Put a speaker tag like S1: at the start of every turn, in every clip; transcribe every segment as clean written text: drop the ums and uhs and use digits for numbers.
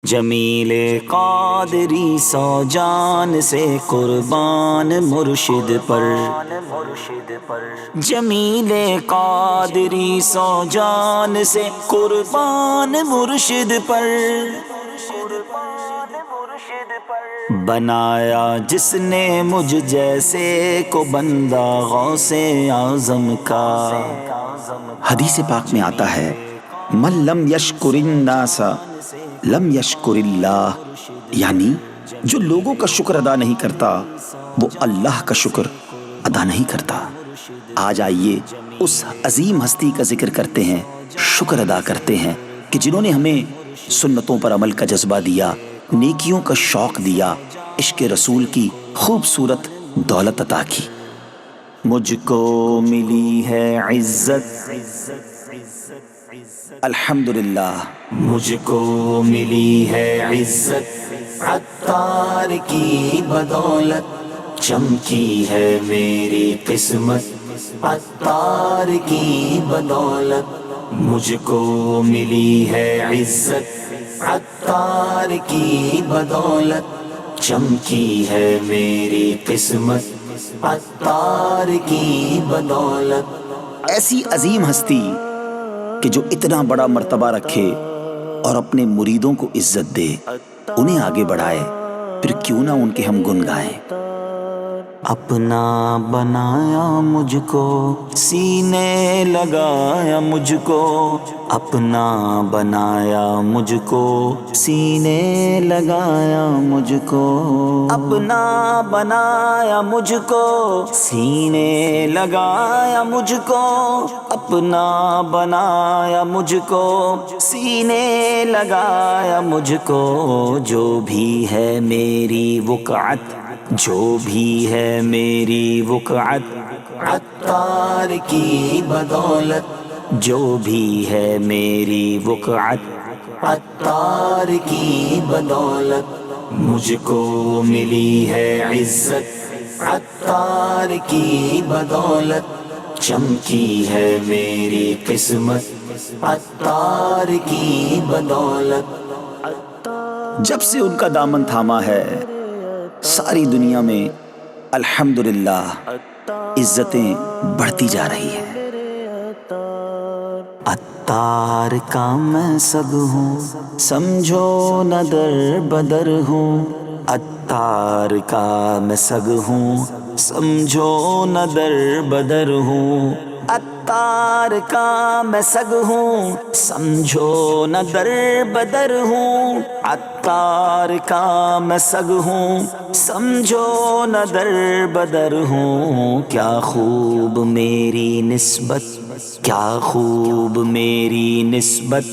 S1: جمیل قادری سو جان سے قربان مرشد پر، جمیل قادری سو جان سے قربان مرشد پر، بنایا جس نے مجھ جیسے کو بندہ غوث اعظم کا۔
S2: حدیث پاک میں آتا ہے من لم یشکر الناس لم یشکر اللہ، یعنی جو لوگوں کا شکر ادا نہیں کرتا وہ اللہ کا شکر ادا نہیں کرتا۔ آج آئیے اس عظیم ہستی کا ذکر کرتے ہیں، شکر ادا کرتے ہیں کہ جنہوں نے ہمیں سنتوں پر عمل کا جذبہ دیا، نیکیوں کا شوق دیا، عشق رسول کی خوبصورت دولت عطا کی۔
S1: مجھ کو ملی ہے عزت،
S2: الحمدللہ
S1: مجھ کو ملی ہے عزت، عطار کی بدولت چمکی ہے میری قسمت، عطار کی بدولت مجھ کو ملی ہے عزت، عطار کی بدولت چمکی ہے میری قسمت، عطار کی بدولت۔
S2: ایسی عظیم ہستی کہ جو اتنا بڑا مرتبہ رکھے اور اپنے مریدوں کو عزت دے، انہیں آگے بڑھائے، پھر کیوں نہ ان کے ہم گن گائیں۔
S1: اپنا بنایا مجھ کو، سینے لگایا مجھ کو، اپنا بنایا مجھ کو، سینے لگایا مجھ کو، اپنا بنایا مجھ کو، سینے لگایا مجھ کو، اپنا بنایا مجھ کو، سینے لگایا مجھ کو، جو بھی ہے میری وقعت، جو بھی ہے میری وقعت، عطار کی بدولت، جو بھی ہے میری وقعت، عطار کی بدولت مجھ کو ملی ہے عزت، عطار کی بدولت چمکی ہے میری قسمت، عطار کی بدولت۔
S2: جب سے ان کا دامن تھاما ہے ساری دنیا میں الحمدللہ عزتیں بڑھتی جا رہی ہیں۔
S1: عطار کا میں سگ ہوں، سمجھو نہ در بدر ہوں، عطار کا میں سگ ہوں، سمجھو نہ در بدر ہوں، عطار کا میں سگ ہوں، سمجھو نہ در بدر ہوں، عطار کا میں سگ ہوں، سمجھو نہ در بدر ہوں۔ کیا خوب میری نسبت، کیا خوب میری نسبت،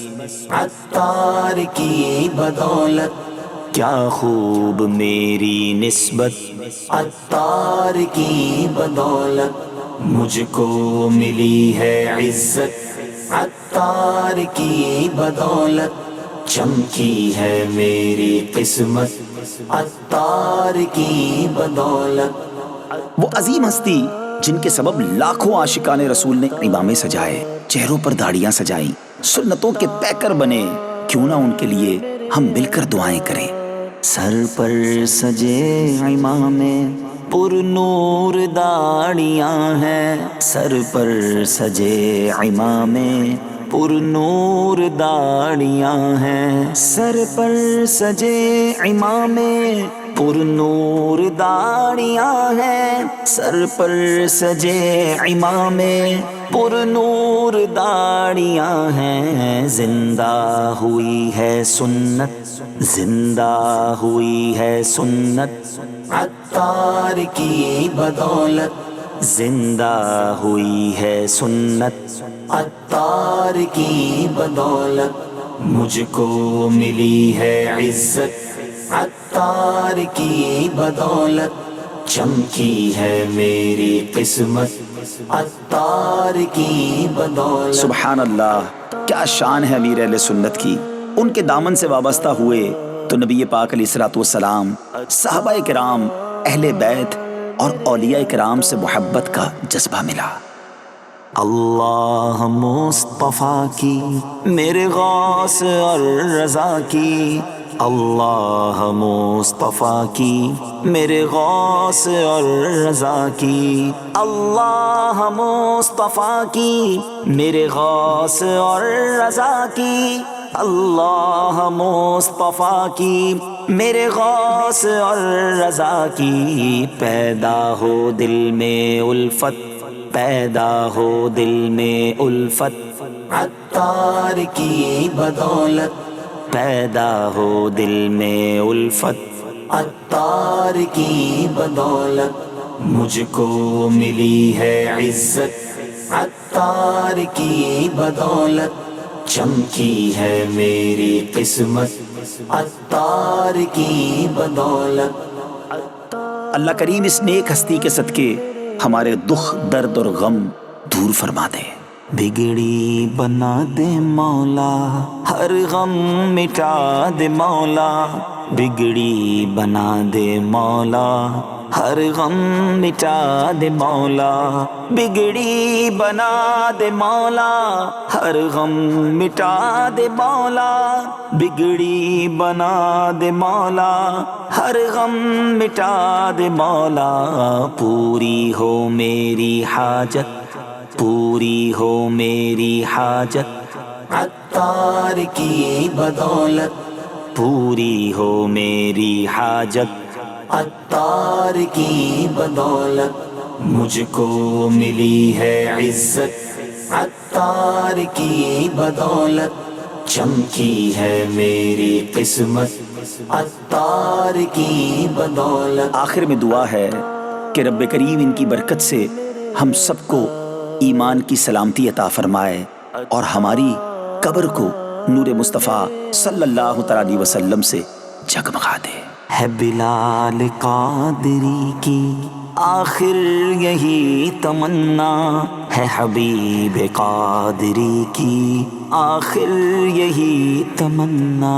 S1: عطار کی بدولت، کیا خوب میری نسبت، عطار کی بدولت مجھ کو ملی ہے عزت، عطار کی بدولت چمکی ہے میری قسمت، عطار کی بدولت۔
S2: وہ عظیم ہستی جن کے سبب لاکھوں عاشقان رسول نے امامے سجائے، چہروں پر داڑیاں سجائیں، سنتوں کے پیکر بنے، کیوں نہ ان کے لیے ہم مل کر دعائیں کریں۔
S1: سر پر سجے امامے پر نور داڑیاں ہیں، سر پر سجے امامے پر نور داڑیاں ہیں، سر پر سجے امامے پر نور داڑیاں ہیں، سر پر سجے امامے پر نور داڑیاں ہیں۔ زندہ ہوئی ہے سنت، زندہ ہوئی ہے سنت، عطار کی بدولت، زندہ ہوئی ہے سنت، عطار کی بدولت مجھ کو ملی ہے عزت، عطار کی بدولت چمکی ہے میری قسمت، عطار کی بدولت۔
S2: سبحان اللہ، کیا شان ہے امیر اہل سنت کی۔ ان کے دامن سے وابستہ ہوئے تو نبی پاک علیہ الصلوۃ والسلام، صحابہ کرام، اہل بیت اور اولیاء کرام سے محبت کا جذبہ ملا۔
S1: اللہ مصطفیٰ کی، میرے غوث اور رضا کی، اللہ مصطفیٰ کی میرے غوث اور رضا کی، اللہ مصطفیٰ کی میرے غوث اور رضا کی، اللہ مصطفیٰ کی میرے غوث اور رضا کی، پیدا ہو دل میں الفت، پیدا ہو دل میں الفت، عطار کی بدولت، پیدا ہو دل میں الفت، عطار کی بدولت، مجھ کو ملی ہے عزت، عطار کی بدولت، چمکی ہے میری قسمت، عطار کی بدولت۔
S2: اللہ کریم اس نیک ہستی کے صدقے ہمارے دکھ، درد اور غم دور فرما دے۔
S1: بگڑی بنا دے مولا، ہر غم مٹا دے مولا، بگڑی بنا دے مولا، ہر غم مٹا دے مولا، بگڑی بنا دے مولا، ہر غم مٹا دے مولا، بگڑی بنا دے مولا، ہر غم مٹا دے مولا، پوری ہو میری حاجت، پوری ہو میری حاجت، عطار کی بدولت، پوری ہو میری حاجت، عطار کی بدولت، مجھ کو ملی ہے عزت، عطار کی بدولت، چمکی ہے میری قسمت، عطار کی بدولت۔
S2: آخر میں دعا ہے کہ رب کریم ان کی برکت سے ہم سب کو ایمان کی سلامتی عطا فرمائے اور ہماری قبر کو نور مصطفیٰ صلی اللہ تعالی علیہ وسلم سے جگمگا دے۔
S1: ہے بلال قادری کی آخر یہی تمنا، ہے حبیب قادری کی آخر یہی تمنا،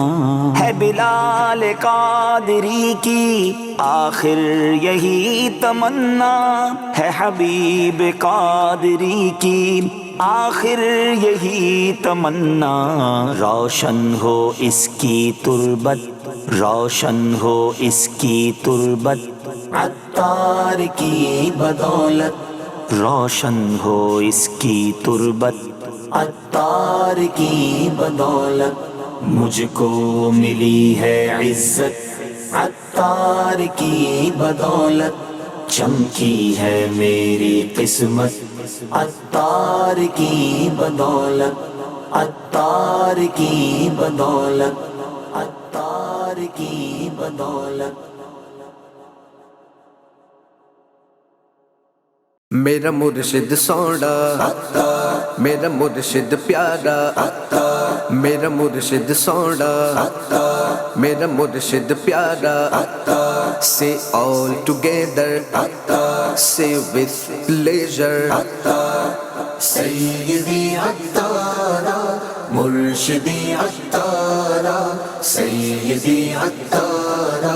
S1: ہے بلال قادری کی آخر یہی تمنا، ہے حبیب قادری کی آخر یہی تمنا، روشن ہو اس کی تربت، روشن ہو اس کی تربت، عطار کی بدولت، روشن ہو اس کی تربت، عطار کی بدولت، مجھ کو ملی ہے عزت، عطار کی بدولت، چمکی ہے میری قسمت، عطار کی بدولت، عطار کی بدولت، عطار کی بدولت۔
S3: میرا مرشد سونا، میرا مرشد پیارا، میرا مرشد سونا، میرا مرشد پیارا، say all together, say with pleasure،
S1: سیدی عطارا مرشدی عطارا، سیدی عطارا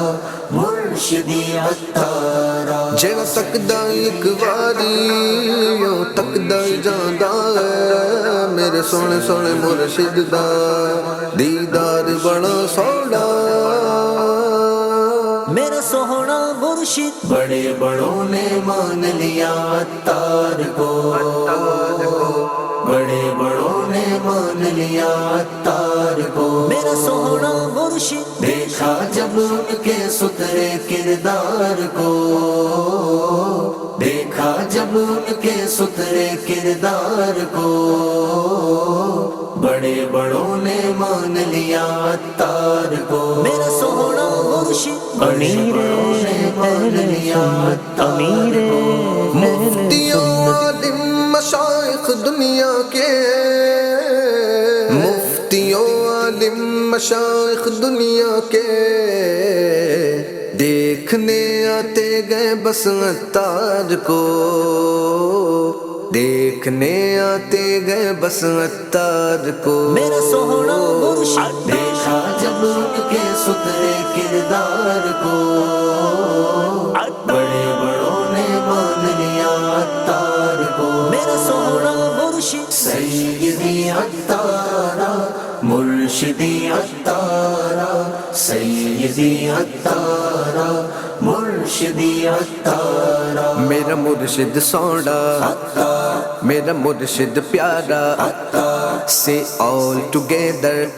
S1: مرشدی عطارا،
S3: جو تکدا ایک واری او تکدا جاندا ہے، میرے سونے سونے مرشد دا دیدار بڑا سونا،
S1: میرا سوہنا مرشد، بڑے بڑوں نے مان لیا عطار کو، بڑے بڑوں نے مان لیا عطار کو، میرا سوہنا مرشد، دیکھا جب ان کے ستھرے کردار کو، دیکھا جب ان کے ستھرے کردار کو، بڑے بڑوں نے مان لیا عطار کو، میرا سوہنا مرشد، بڑے بڑوں نے مان لیا عطار کو،
S3: مفتیوں عالم مشائخ دنیا کے، مفتیوں عالم مشائخ دنیا کے، دیکھنے آتے گئے بس عطار کو، دیکھنے آتے گئے بس عطار کو،
S1: میرا سوہنا مرشد، دیکھا جب ان کے ستھرے کردار کو، بڑے بڑوں نے مان لیا عطار کو، میرا سوہنا مرشد، سیدی عطارا مرشدی عطارا، سیدی عطارا مرشدی عطارا
S3: میرا مرشد سوڑا میرا مرشد پیارا say all together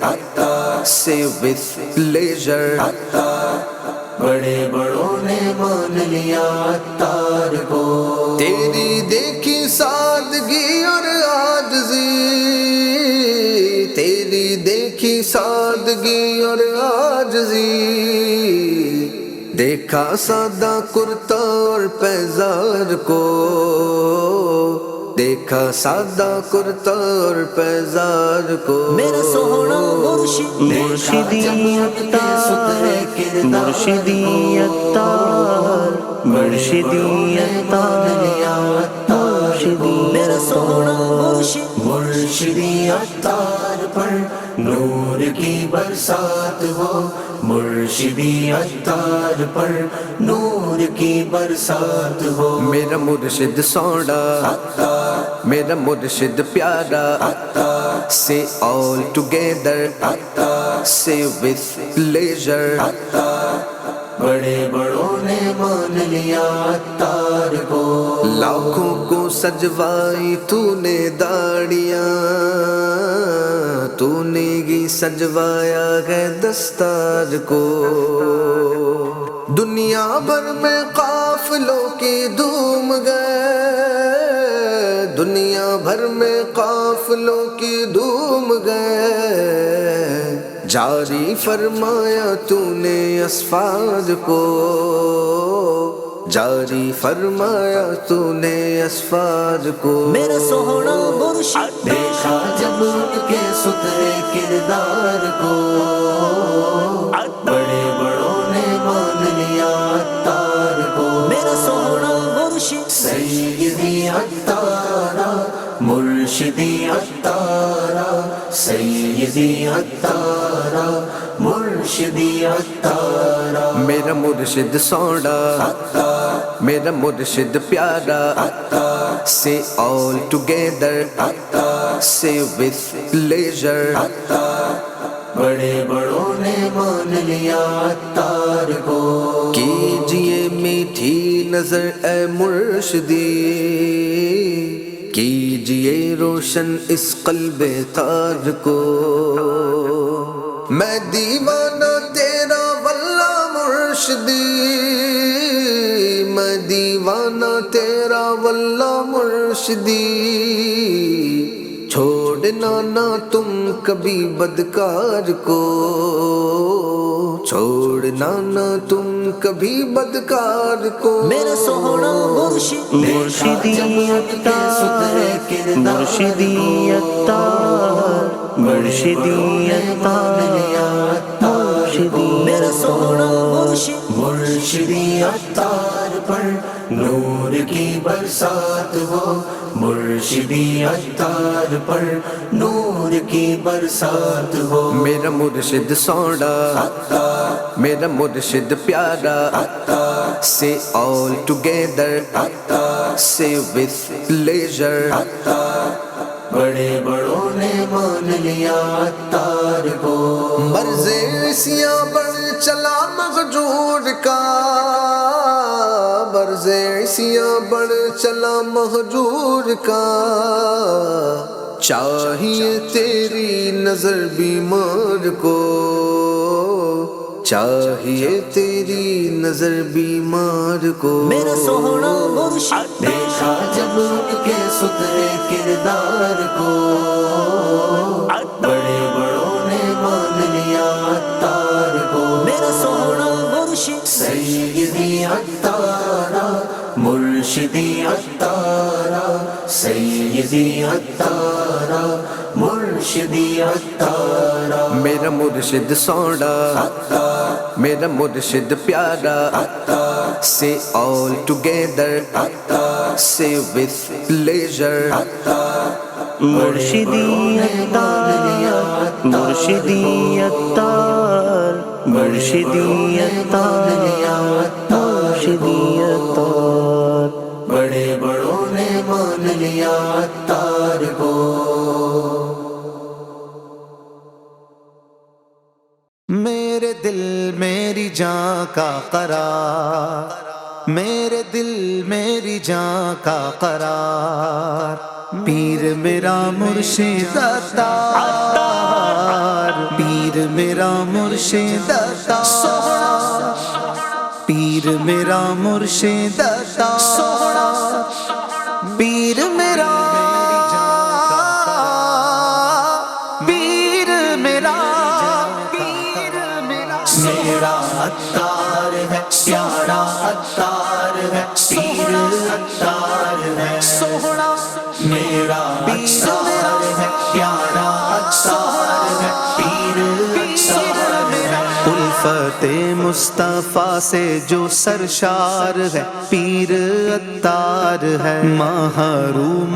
S3: say with pleasure
S1: بڑے بڑوں نے مان لیا عطار کو
S3: تیری دیکھی سادگی اور عاجزی تیری دیکھی سادگی اور عاجزی دیکھا سادہ کرتا اور پیزار کو دیکھا سادہ کرتا اور پیزار کو
S1: میرا سوہنا مرشد
S2: مرشدی عطار مرشدی عطار مرشدی عطار مرشدی
S1: میرا سوہنا مرشد مرشدی عطار پر نور کی برسات ہو مرشدی عطار پر نور کی برسات ہو
S3: میرا مرشد سوڑا میرا مرشد پیارا say all together say with pleasure
S1: بڑے بڑوں نے مان لیا عطار کو
S3: لاکھوں کو سجوائی تو نے داڑیاں تو نے گی سجوایا ہے دستار کو دنیا بھر میں قافلوں کی دھوم گئے دنیا بھر میں قافلوں کی دھوم گئے جاری فرمایا تو نے اسفار کو جاری فرمایا تو نے اسفار کو
S1: میرا سوہنا مرشد دیکھا جب ان کے سترے کردار کو بڑے بڑوں نے مان لیا عطار کو میرا سوہنا مرشد سیدی عطارا مرشدی عطارا سیدی عطارا مرشدی عطارا
S3: میرا مرشد سوڑا میرا مرشد پیارا say all together say with pleasure
S1: بڑے بڑوں نے مان لیا عطار کو
S3: کیجئے میٹھی نظر اے مرشدی کیجئے روشن اس قلب تار کو میں دیوانہ تیرا واللہ مرشدی میں دیوانہ تیرا واللہ مرشدی چھوڑنا نہ تم کبھی بدکار کو چھوڑنا نہ تم کبھی بدکار کو
S1: میرا سوہنا مرشد
S2: مرشدی عطار مرشدی عطار مرشدی عطار مرشدی
S1: میرا سوہنا مرشد مرشدی عطار پر نور کی برسات ہو مرشدی عطار پر نور کی برسات ہو
S3: میرا مرشد سوڑا میرا مرشد پیارا say all together say with pleasure
S1: بڑے بڑوں نے مان لیا عطار کو
S3: مرض عیسیاں بڑھ چلا مہجور کا مرض عیسیاں بڑھ چلا مہجور کا چاہیے تیری نظر بیمار کو چاہیے تیری نظر بیمار کو
S1: میرا سوہنا مرشد دیکھا جب ان کے سترے کردار کو بڑے بڑوں نے مان لیا عطار کو میرا سوہنا مرشد سیدی عطارا مرشدی عطارا سیدی عطارا مرشدی عطارا
S3: میرا مرشد سوڑا میرا مرشد پیارا say all together say with pleasure
S2: مرشدی Attar مرشدی Attar مرشدی Attar مرشدی Attar
S1: بڑے بڑوں نے مان لیا عطار کو
S3: میرے میرے دل میری جان کا قرار، میرے دل میری جان کا قرار، پیر میرا مرشد عطار، پیر میرا مرشد عطار، پیر میرا مرشد عطار، پیر میرا
S1: میرا عطار ہے، پیارا عطار ہے، پیر عطار ہے، میرا عطار ہے، پیارا عطار ہے، پیر عطار ہے۔
S3: الفت مصطفیٰ سے جو سرشار ہے پیر عطار ہے، محروم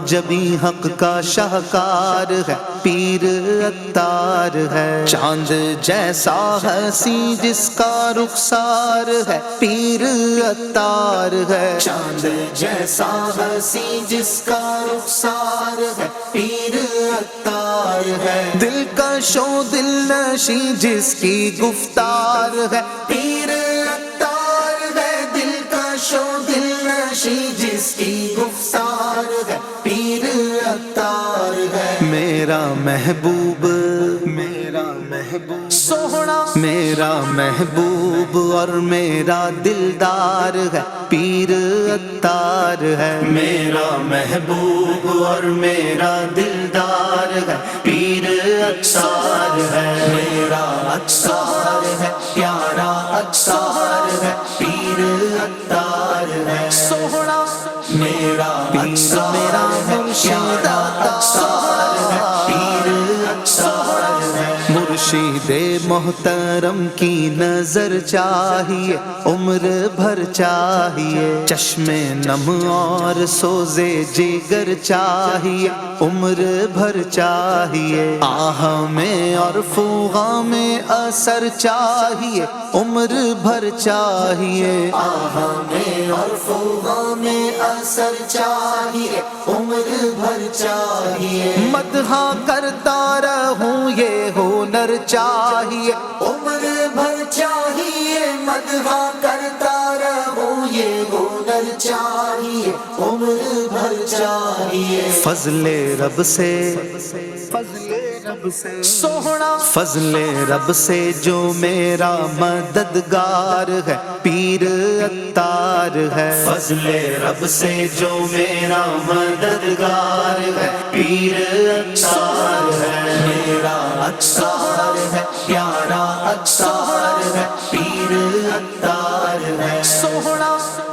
S3: جبی حق کا شاہکار ہے پیر عطار ہے، چاند جیسا حسین جس کا رخسار ہے پیر عطار ہے،
S1: چاند جیسا حسین جس کا رخسار ہے پیر عطار ہے،
S3: دلکش و دل نشیں جس کی گفتار ہے
S1: پیر عطار ہے، دلکش و دل نشیں جس کی گفتار ہے پیر عطار ہے،
S3: میرا محبوب، میرا محبوب سوہنا، میرا محبوب اور میرا دلدار ہے پیر عطار ہے،
S1: میرا محبوب اور میرا دلدار ہے پیر عطار ہے، میرا عطار ہے، پیارا عطار ہے، پیر عطار ہے،
S3: سوہنا
S1: میرا
S3: میرا مرشد
S1: عطار ہے، پیر عطار ہے،
S3: مرشد محترم کی نظر چاہیے، عمر بھر چاہیے، چشم نم اور سوزے جگر چاہیے، عمر بھر چاہیے، آہ میں اور فوغا میں اثر چاہیے، عمر بھر چاہیے،
S1: آہ میں اور فوغا میں اثر چاہیے، عمر بھر چاہیے،
S3: مدحا کرتا رہوں یہ ہنر چاہیے،
S1: عمر بھر چاہیے، مدحا کرتا رہوں یہ ہنر چاہیے، عمر بھر چاہیے،
S3: فضل رب سے، سوہنا فضل رب سے جو میرا مددگار ہے پیر عطار ہے،
S1: فضل رب سے جو میرا مددگار ہے پیر عطار ہے، میرا عطار ہے، پیارا عطار ہے، پیر عطار ہے،
S3: سوہنا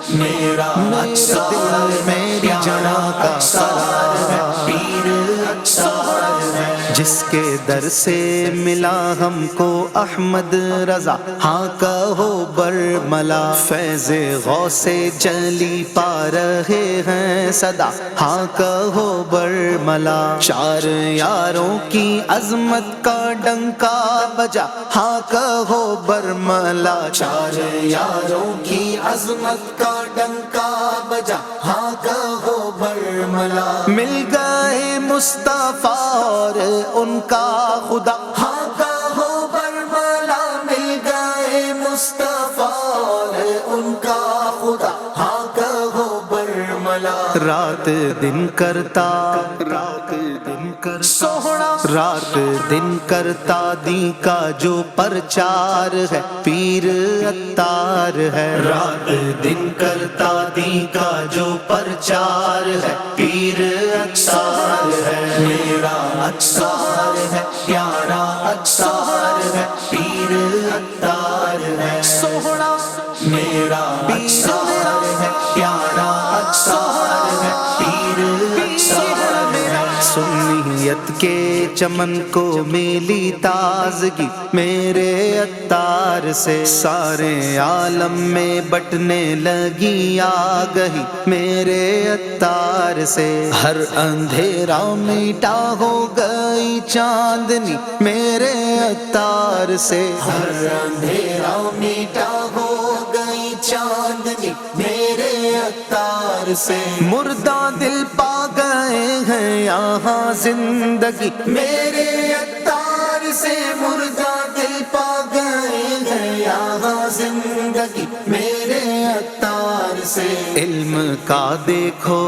S1: میرا عطار ہے، پیارا عطار ہے، پیر عطار ہے،
S3: جس کے در سے ملا ہم کو احمد رضا، ہاں کہو برملا، فیض غوث جلی پا رہے ہیں صدا، ہاں کہو برملا، چار یاروں کی عظمت کا ڈنکا بجا، ہاں کہو برملا،
S1: چار یاروں کی عظمت کا ڈنکا بجا، ہاں کہو برملا،
S3: مل گئے مصطفیٰ اور ان کا خدا،
S1: ہاں کہو برملا، مل گئے مصطفیٰ اور ان کا خدا، ہاں کہو برملا،
S3: رات دن کرتا، رات دن کر سوہنا، رات دن کرتا دی کا جو پرچار ہے پیر عطار ہے،
S1: رات دن کرتا دی کا جو پرچار ہے پیر عطار ہے، میرا عطار ہے، پیارا عطار ہے، پیر عطار ہے،
S3: سوہنا
S1: میرا عطار ہے، پیارا عطار ہے، پیر عطار ہے،
S3: سنیت کے چمن کو ملی تازگی میرے عطار سے، سارے عالم میں بٹنے لگی آگہی میرے عطار سے، ہر اندھیرا میٹا ہو گئی چاندنی میرے عطار سے،
S1: ہر اندھیرا میٹا ہو گئی چاندنی میرے عطار سے،
S3: مردہ دل پا گئے ہیں یہاں زندگی
S1: میرے عطار سے، مردہ دل پا گئے زندگی میرے عطار سے،
S3: علم کا دیکھو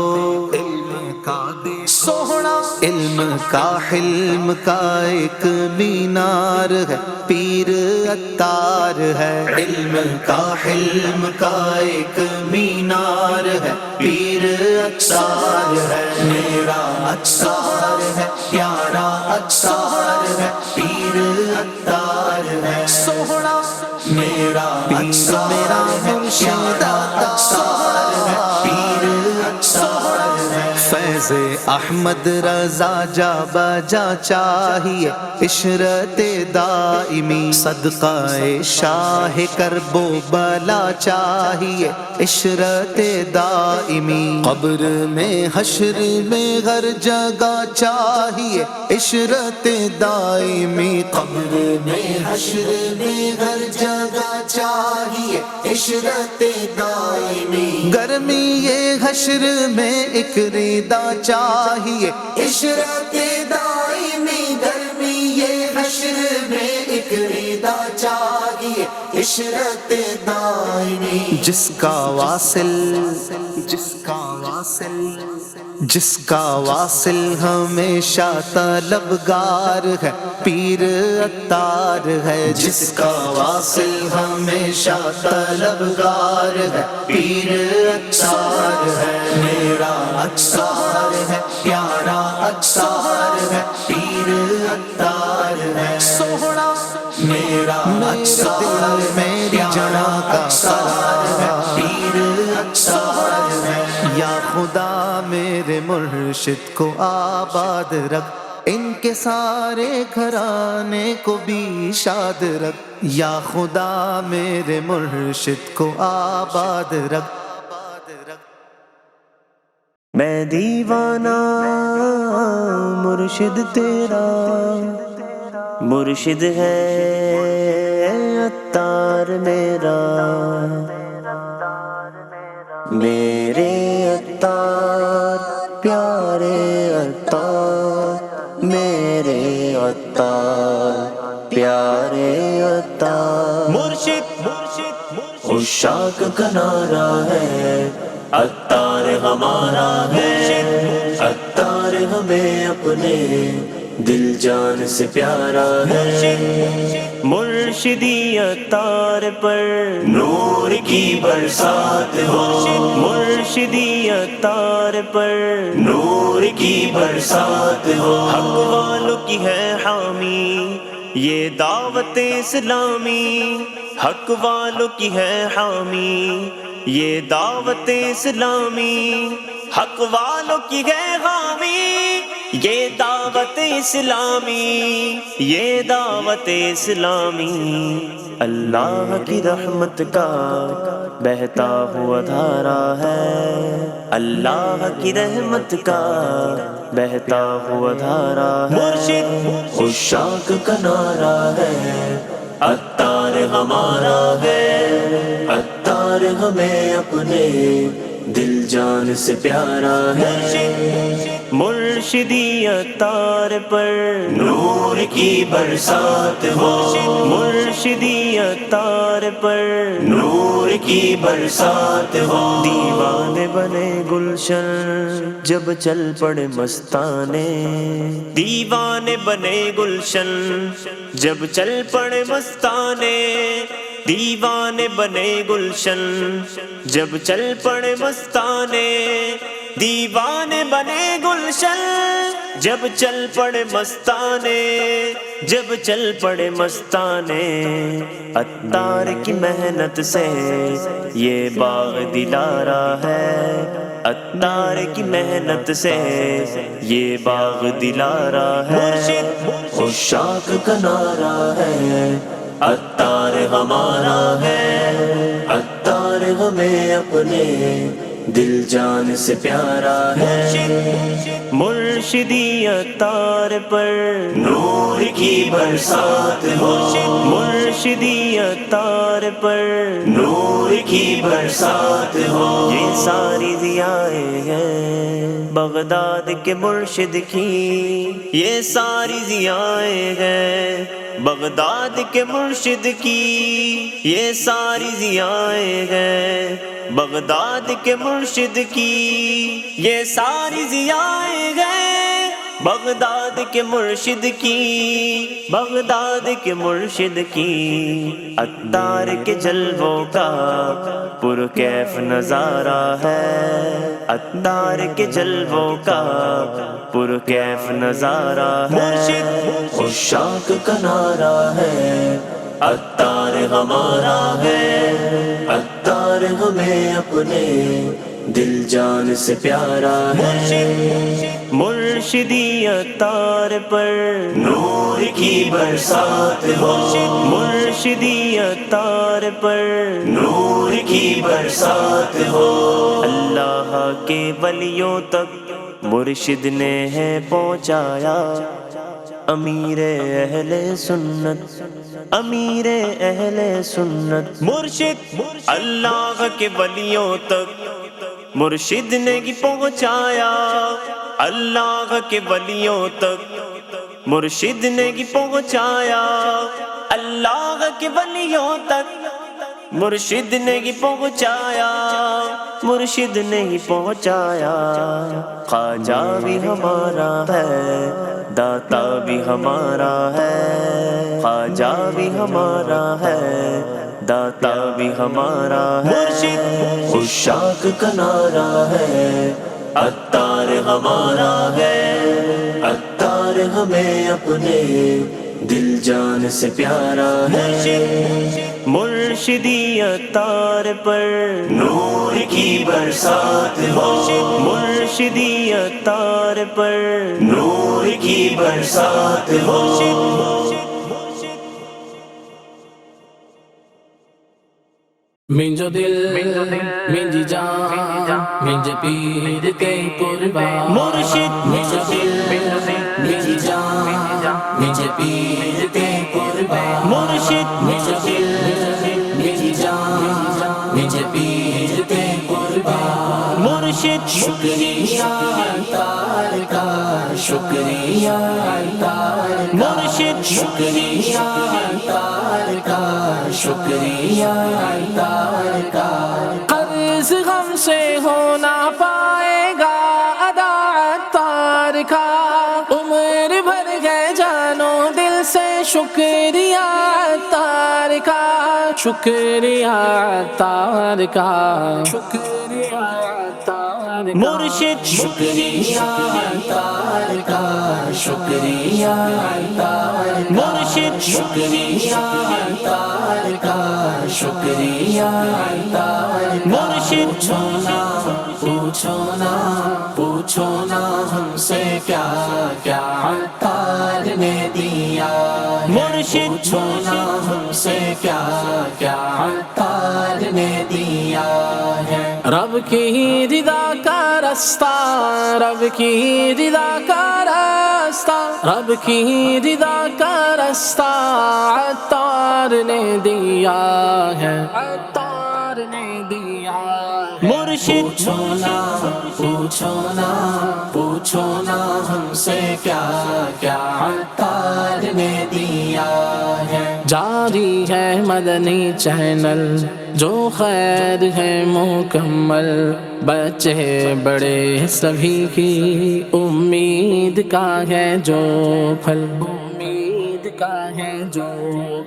S3: سوہنا، علم کا حلم کا ایک مینار ہے، پیر عطار ہے، علم کا حلم کا ایک مینار ہے، پیر عطار ہے،
S1: میرا عطار ہے، پیارا عطار ہے، پیر عطار ہے،
S3: سوہنا
S1: میرا عطار
S3: میرا
S1: ہے،
S3: مرشد
S1: پیارا عطار ہے، پیر عطار ہے،
S3: فیض احمد رضا جا بجا چاہیے، عشرت دائمی صدقہ شاہ کرب و بلا چاہیے، عشرت دائمی قبر میں حشر میں ہر جگہ چاہیے، عشرت دائمی
S1: قبر میں حشر میں ہر جگہ چاہیے، عشرت دائمی،
S3: گرمی یہ حشر میں ایک ردا چاہیے،
S1: عشرت دائمی، گرمی یہ حشر میں ایک ردا چاہیے، عشرت دائمی،
S3: جس کا واصل ہمیشہ طلبگار ہے، پیر عطار ہے،
S1: جس کا واصل ہمیشہ طلبگار ہے، پیر عطار ہے، میرا عطار ہے، پیارا عطار ہے، پیر عطار ہے،
S3: سوہنا
S1: میرا عطار ہے،
S3: میری جان کا
S1: عطار ہے، پیر عطار ہے،
S3: یا خدا میرے مرشد کو آباد رکھ، ان کے سارے گھرانے کو بھی شاد رکھ، یا خدا میرے مرشد کو آباد رکھ،
S4: میں دیوانہ مرشد تیرا، مرشد ہے عطار میرا، میرے عطار پیارے عطار، میرے عطار پیارے عطار، مرشد عشاق کا نعرہ ہے، عطار ہمارا ہے، عطار ہمیں اپنے دل جان سے پیارا ہے، مرشدی عطار پر نور کی برسات ہو، مرشدی عطار پر نور کی برسات ہو، حق والوں کی ہے حامی یہ دعوت اسلامی، حق والوں کی ہے حامی یہ دعوت اسلامی، حق والوں کی ہے حامی یہ دعوت اسلامی، یہ دعوت اسلامی، اللہ کی رحمت کا بہتا ہوا دھارا ہے، اللہ کی رحمت کا بہتا ہوا دھارا ہے، مرشد عشاق کا نعرہ ہے، عطار ہمارا ہے، عطار ہمیں اپنے دل جان سے پیارا ہے، مرشدی عطار پر نور کی برسات ہو، مرشدی عطار پر نور کی برسات ہو، دیوانے بنے گلشن جب چل پڑے مستانے، دیوانے بنے گلشن جب چل پڑے مستانے، دیوانے بنے گلشن جب چل پڑے مستانے، دیوانے بنے گلشن جب چل پڑے مستانے، جب چل پڑے مستانے، عطار کی محنت سے یہ باغ دلارا ہے، عطار کی محنت سے یہ باغ دلارا ہے، عشاق کا نعرہ ہے، عطار ہمارا ہے، عطار ہمیں اپنے دل جان سے پیارا ہے، مرشدی عطار پر نور کی برسات ہو، مرشدی عطار پر نور کی برسات ہو۔ یہ ساری ضیائیں ہیں بغداد کے مرشد کی، یہ ساری ضیائیں ہیں بغداد کے مرشد کی، یہ ساری ضیائیں ہیں بغداد کے مرشد کی، یہ ساری ضیائیں ہیں بغداد کے مرشد کی، بغداد کے مرشد کی۔ عطار کے جلووں کا پرکیف نظارہ ہے، عطار کے جلووں کا پرکیف نظارہ ہے، عشاق کا نعرہ ہے عطار ہمارا ہے، عطار ہمیں اپنے دل جان سے پیارا ہے، مرشدی عطار پر نور کی برسات ہو، مرشدی عطار پر نور کی برسات ہو۔ اللہ کے ولیوں تک مرشد نے ہے پہنچایا، امیر اہل سنت، امیر اہل سنت مرشد اللہ کے ولیوں تک مرشد نے ہی پہنچایا، اللہ کے ولیوں تک مرشد نے ہی پہنچایا، اللہ کے ولیوں تک مرشد نے ہی پہنچایا، مرشد نے ہی پہنچایا۔ خواجہ بھی ہمارا ہے، داتا بھی ہمارا ہے، خواجہ بھی ہمارا ہے، داتا بھی ہمارا ہے، عشاق کا نعرہ ہے عطار ہمارا ہے، عطار ہمیں اپنے دل جان سے پیارا ہے، مرشدی عطار پر نور کی برسات ہو، مرشدی عطار پر نور کی برسات ہو۔
S5: منجو دل منجی جان منج پیر کے قربان
S4: مرشد
S5: منجو دل منجی جان منج پیر کے قربان
S4: مرشد
S5: منجو دل منجی جان منج پیر کے قربان
S4: مرشد
S5: شکریہ عطار کا، شکریہ عطار کا،
S4: مرشد
S5: شکریہ عطار کا، شکریہ عطار کا۔ قرض غم سے ہو نہ پائے گا ادا عطار کا، عمر بھر گئے جانو دل سے شکریہ عطار کا، شکریہ عطار کا، شکریہ عطار کا،
S4: مرشد
S5: شکریہ عطار کا، شکریہ عطار کا،
S4: مرشد
S5: شکریہ عطار کا، شکریہ عطار کا۔
S4: مرشد
S5: پوچھو نا پوچھو نا ہم سے کیا کیا عطار نے دیا ہے،
S4: مرشد
S5: پوچھو نا ہم سے کیا کیا عطار نے دیا ہے۔ رب کی رضا کا راستہ، رب کی رضا کا راستہ، رب کی رضا کا راستہ عطار نے دیا ہے، عطار نے دیا ہے۔
S4: مرشد
S5: پوچھو نا پوچھو نا ہم سے کیا کیا عطار نے دیا ہے۔ جاری ہے مدنی چینل جو خیر ہے مکمل، بچے بڑے سبھی کی امید کا ہے جو پھل، امید کا ہے جو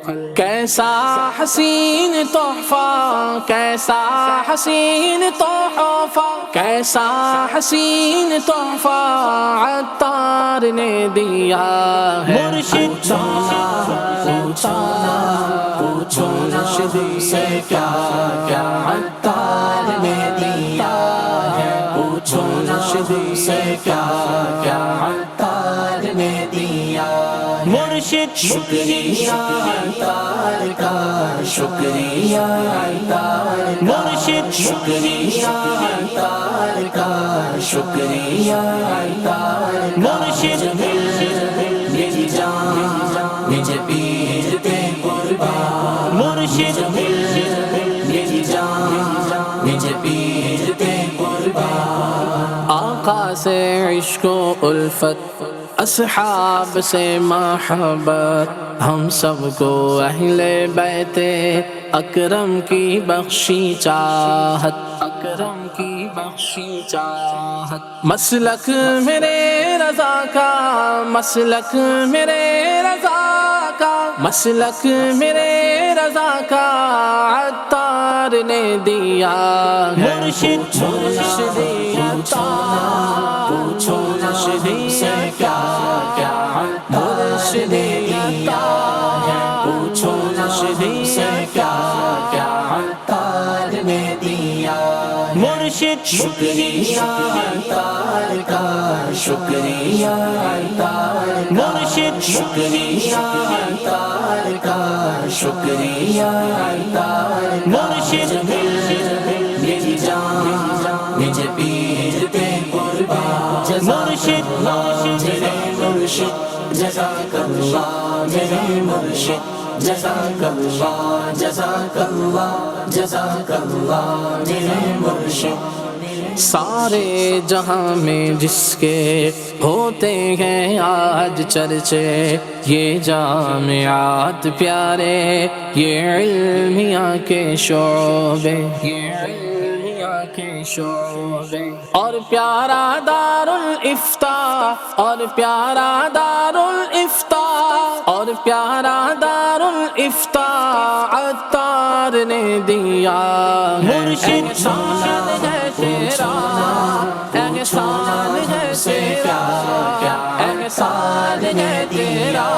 S5: پھل۔ کیسا حسین تحفہ، کیسا حسین تحفہ، کیسا حسین تحفہ عطار نے دیا ہے۔
S4: مرشد
S5: پوچھو نا ہم سے کیا کیا عطار نے دیا ہے، پوچھو نا ہم سے کیا کیا عطار نے دیا ہے۔
S4: مرشد
S5: شکریہ عطار کا، شکریہ تار
S4: مرشد
S5: شکریہ تار کا شکریہ تار
S4: مرشد
S5: میری جان مجھے پیر دے قربان
S4: مرشد
S5: میری جان مجھے پیر دے قربان آقا سے عشق و الفت اصحاب سے محبت ہم سب کو اہل بیت اکرم کی بخشی چاہت اکرم کی بخشی چاہت مسلک میرے رضا کا مسلک میرے رضا کا مسلک میرے رضا کا عطار نے دیا
S4: مرشد
S5: مرشدی عطار مرشدی کیا کیا مرشدی عطار پوچھو مرشدی کیا کیا عطار نے دیا
S4: مرشد
S5: شکریہ تار کا شکریہ تار
S4: مرشد
S5: شکریہ تار کا شکریہ تار
S4: مرشد
S5: میری جان مجھے پیر دے قربان
S4: مرشد
S5: میرے مرشد جزاک اللہ میرے مرشد جزاک اللہ جزاک اللہ جزاک اللہ میرے مرشد سارے جہاں میں جس کے ہوتے ہیں آج چرچے یہ جامعات پیارے یہ علمیہ کے شعبے یہ علمیہ کے شعبے اور پیارا دار الافتاء اور پیارا دار الافتاء اور پیارا دار الافتاء عطار نے دیا
S4: مرشد
S5: احسان ہے تیرا احسان ہے تیرا احسان ہے تیرا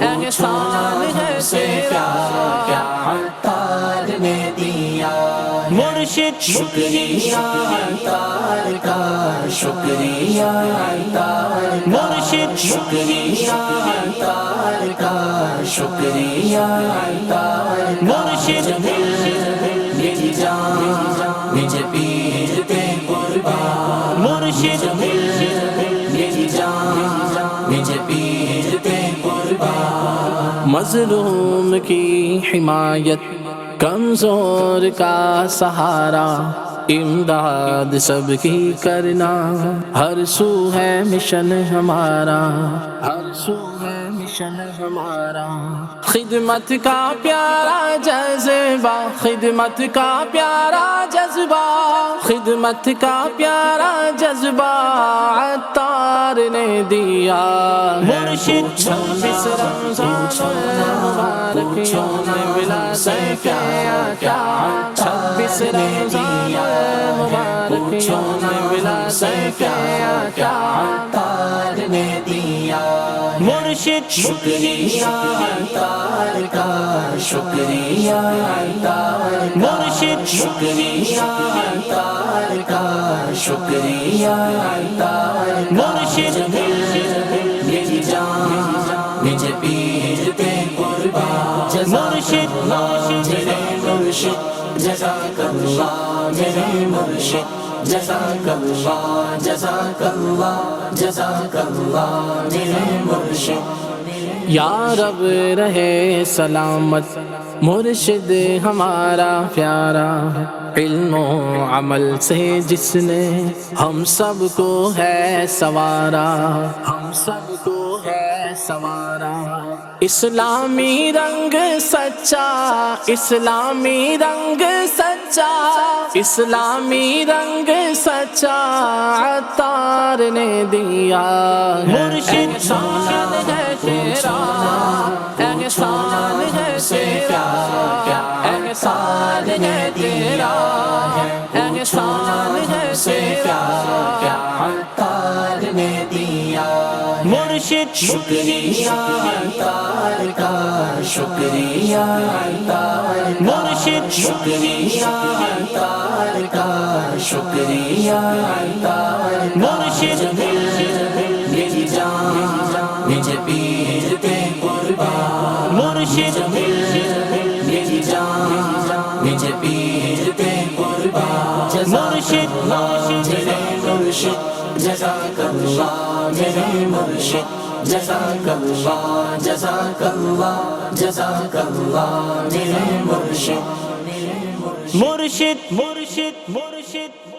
S5: احسان ہے تیرا عطار نے دیا
S4: مرشد
S5: شکریہ تار کا شکریہ تار
S4: مرشد
S5: شکریہ تار کا شکریہ تار
S4: مرشد
S5: میری جان مجھے پیر دے قربان
S4: مرشد
S5: میری جان مجھے پیر دے قربان مظلوم کی حمایت کمزور کا سہارا امداد سب کی کرنا ہر سو ہے مشن ہمارا ہر سو ہے مشن ہمارا خدمت کا پیارا جذبہ خدمت کا پیارا جذبہ خدمت کا پیارا جذبہ عطار نے دیا
S4: مرشد
S5: 26 رمضان المبارک یوم ولادت کیا 26 رمضان المبارک یوم ولادت کیا عطار نے دیا
S4: مرشد
S5: شکریہ تار کا شکریہ تار
S4: مرشد
S5: شکریہ تار کا شکریہ تار
S4: مرشد
S5: میری جان مجھے پیر دے قربان
S4: مرشد
S5: میرے مرشد جزاک اللہ میرے مرشد جزاک اللہ جزاک اللہ جزاک اللہ میرے مرشد یا رب رہے سلامت مرشد ہمارا پیارا علم و عمل سے جس نے ہم سب کو ہے سوارا ہم سب کو ہے سوارا اسلامی رنگ سچا اسلامی رنگ سچا اسلامی رنگ سچا عطار نے دیا
S4: مرشد
S5: احسان ہے تیرا احسان ہے تیرا احسان ہے تیرا احسان ہے تیرا عطار نے دیا
S4: مرشد
S5: شکریہ تار کا شکریہ تار
S4: مرشد
S5: شکریہ تار کا شکریہ تار
S4: مرشد
S5: میری جان مجھے پیر دے قربان
S4: مرشد
S5: میری اللہ میرے مرشد جزاک اللہ جزاک اللہ جزاک اللہ میرے مرشد
S4: مرشد مرشد مرشد